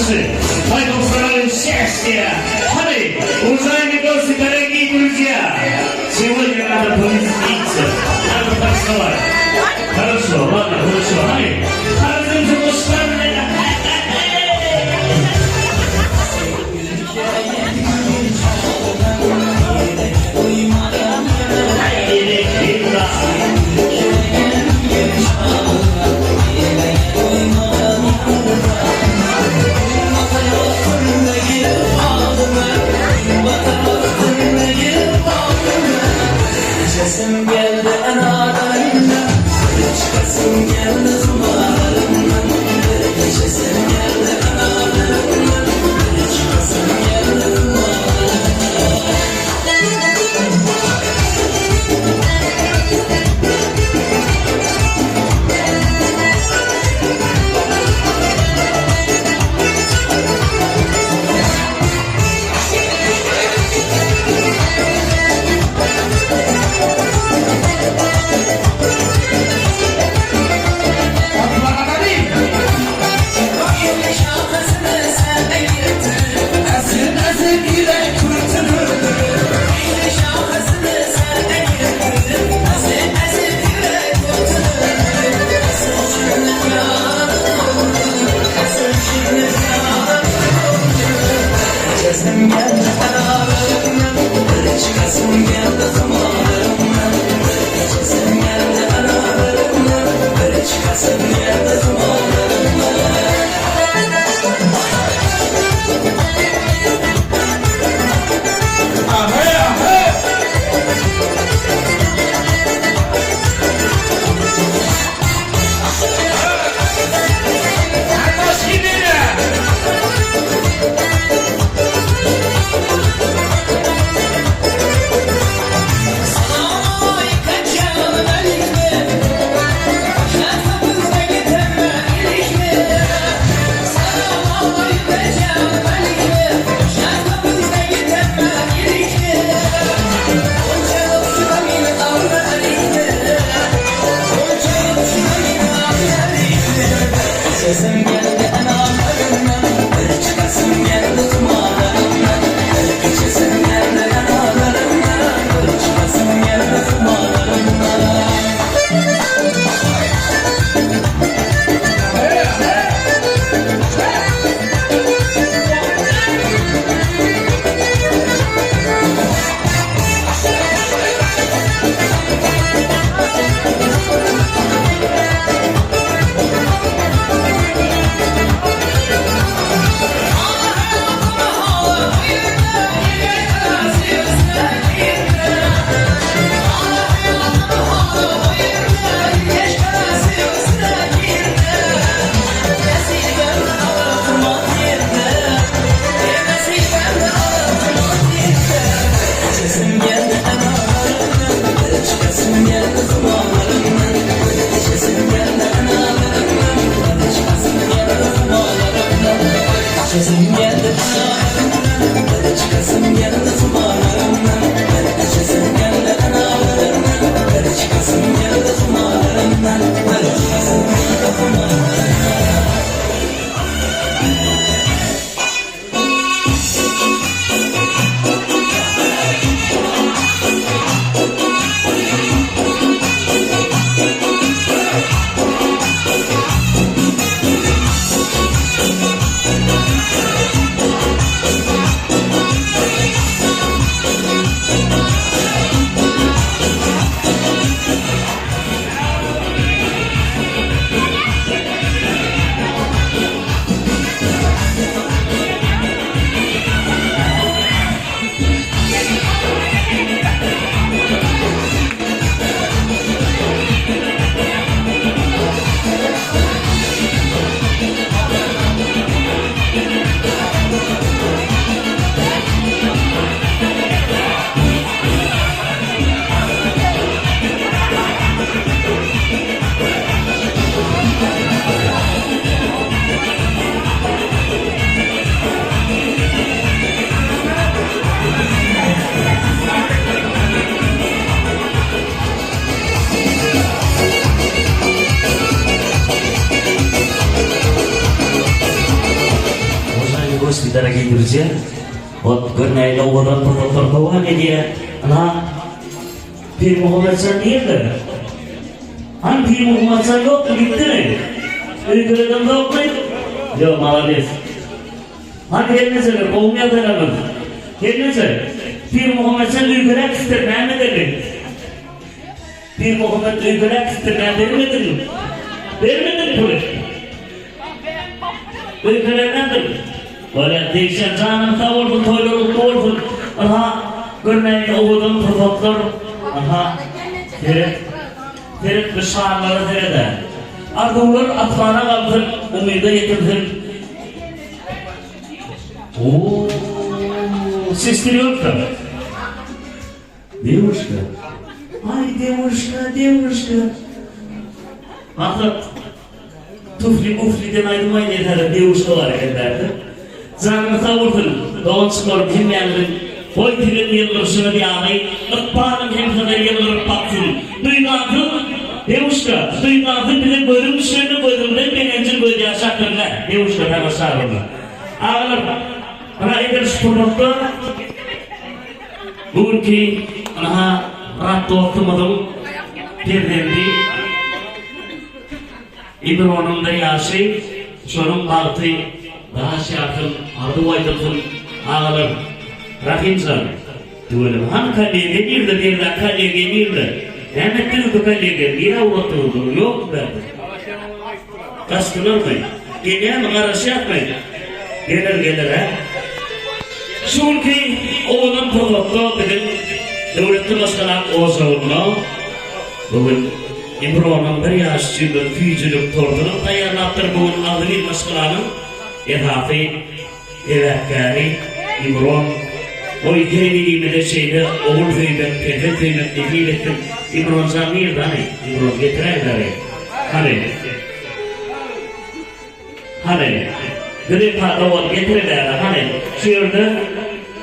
души. Поэтому желаю счастья. Ханы, уважаемые гости, дорогие друзья, сегодня надо повеселиться, надо танцевать. Хорошо, ладно, хорошо. Ханы, Karadeniz dostlarına Sesim geldi enalarımdan, çıkasım geldi zumalarımdan. Sesim geldi enalarımdan, çıkasım geldi zumalarımdan. Sesim geldi enalarımdan, çıkasım geldi zumalarımdan. Sesim geldi enalarımdan, çıkasım geldi zumalarımdan. Ahe ahe. Herkes gidiyor. Sesim geldi enalarımdan, çıkasım geldi zumalarımdan. Sesim geldi enalarımdan, çıkasım geldi zumalarımdan. saudara gidurca. Ot gernay oğlan fotoğraf kovan ediyor. Ana Pir Muhammed San nerede? Hani Pir Muhammed San yok mu gitti mi? Ülkeden yok mu? Yok malades. Hani gelmesene kovmaya dayanamaz. Gelmesene. Pir Muhammed San ülkeden ister ne dedi? Pir Muhammed ülkeden ister ne vermedi mi? Vermedi mi? Ülkelerden de böyle değişen canım kavurdu, toylarım kavurdu. Aha, görmeyin oğudum, tuzaklar. Aha, Ferit bışarları derede. Ardımlar atmana kaldım, umida yetirdim. Ooo, sesleri yok da. Девушка, ay девушка. Artık tufli mufliden ayrılmayın yeterli девушкалар ederdi. Canımı savurdum, doğan çıkarım hem yandım. Boy dilim yıllarışını bir anayı, ıkpanım hem kadar yıllarıp baktım. Duymadım, девушка, duymadım bile bölümüşlerini bölümden benencil bölüye aşaklarına. девушка ben aşağılarına. Ağlar, ana eder sporlukta, bugünkü, ana rahatlı okumadım, birdendi. İbrahim'in de yaşı, şunun altı, daha şarkın, ardı vaydıkın, ağlar. Rahimcan, diyorum, han kaleye bir de kaleye gelirdi. Demek ki kaleye bir avratıldı, yok derdi. Kaskınır mı? Gelen karşı yapmayın. Gelir ha. Çünkü oğlum profesyonel dedim, devletin başkanı Oğuzhan'la, bugün İbrahim'in bir yaşçı bir füyücülük tortunun dayanlattır bugün adını başkanının etrafı, evekkari, İbrahim, o İbrahim'in de şeyde oğul kıymet, pedet kıymet, nefil ettim. İbrahim Zamir da ne? İbrahim getireyleri. Hani, gri padavat getireyleri. Hani, şurada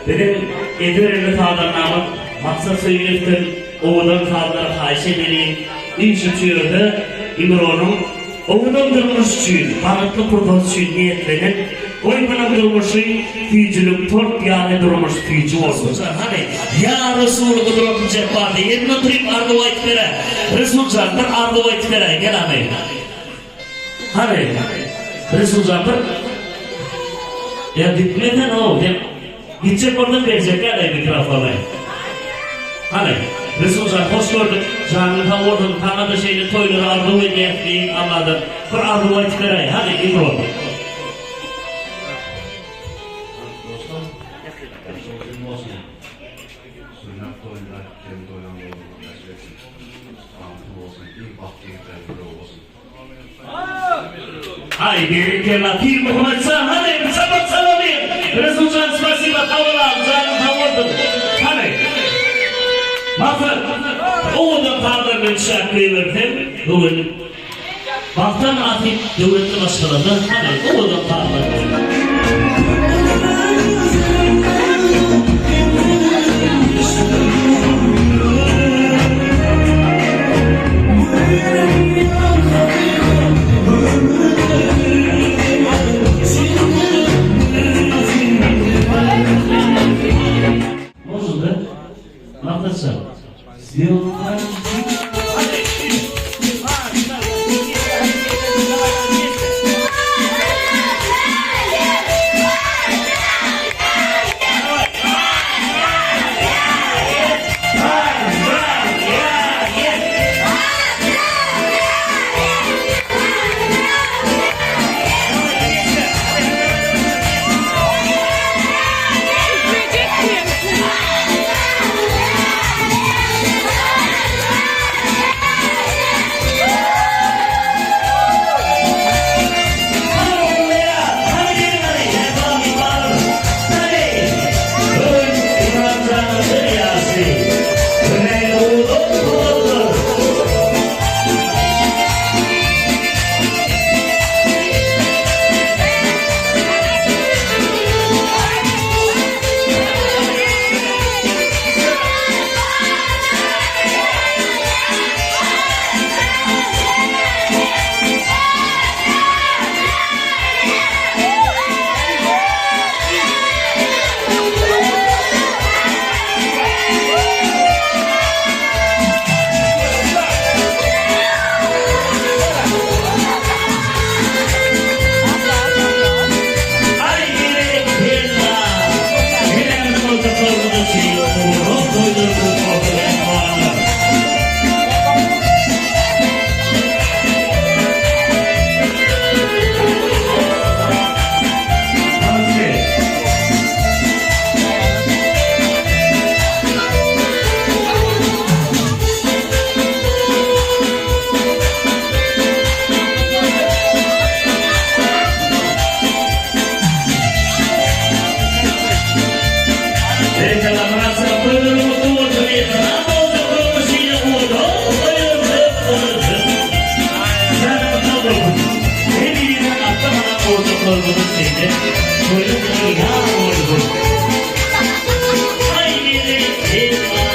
dedim, getireyle tadanamın, maksat söyleyiptim, oğuldan tadanları haşemeli, İnşütüyordu, İbrahim'in oğuldan durmuş için, kanıtlı kurtuluş için niyetlenin, Oymanın durmuşu, füyücülük tort yani durmuş füyücü olsun. Hani, ya Resulü kudurun cephardı, yerine oturayım ardı vaytkere, Resul Can'dır ardı vaytkere, gel anayım. Hani, Resul Can'dır, ya bitmeden o, gidecek oradan verecek ya da mikrofonu. Hani, Resul Can hoş gördük, canını kavurdun, kanadı şeyini toyları ardı vaytkere, anladın, bir ardı vaytkere, hadi İbrahim. Haydi gel Pir Muhammed San, hadi sabah salamıyım. Resulcan spasiba tavalam, canım tavurdum. Hadi. Bakın, oğuldan tavırlarını şarkıyı verdim. Bugün, baktan atıp devletli başkanıdır. Hadi, oğuldan tavırlarını. sorgunun içinde çocuk ya oldu. Haydi Elma.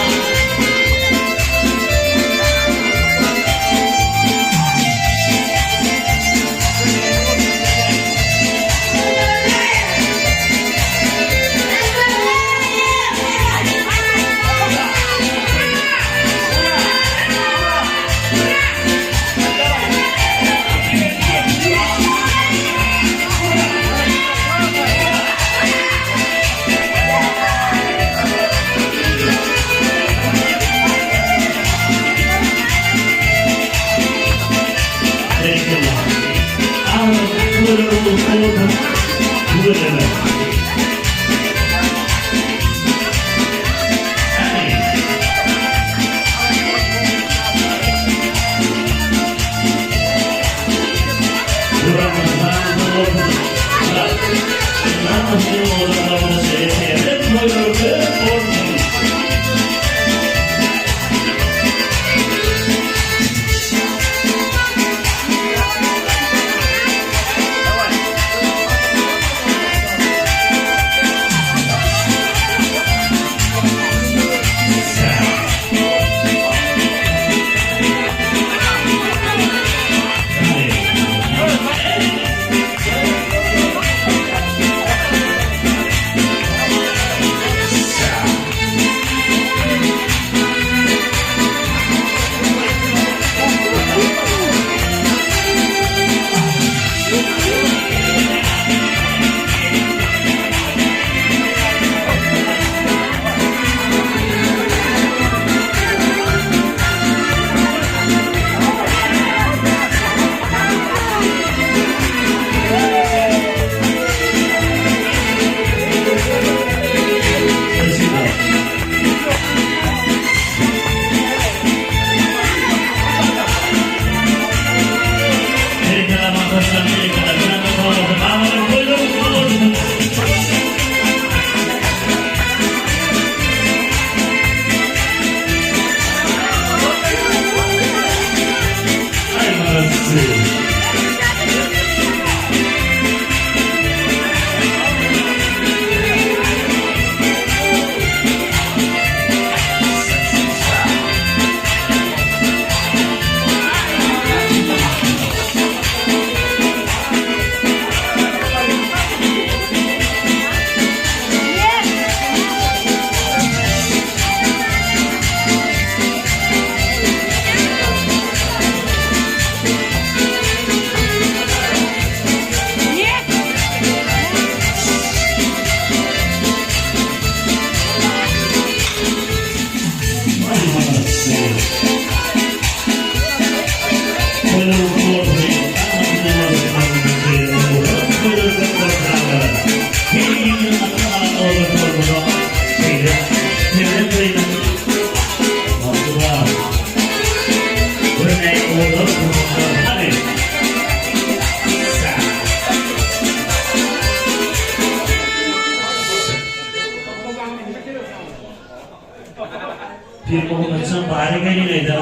Bir komutanın bari gelin eder.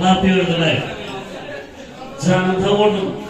Ne yapıyordular? Canım tavırdım.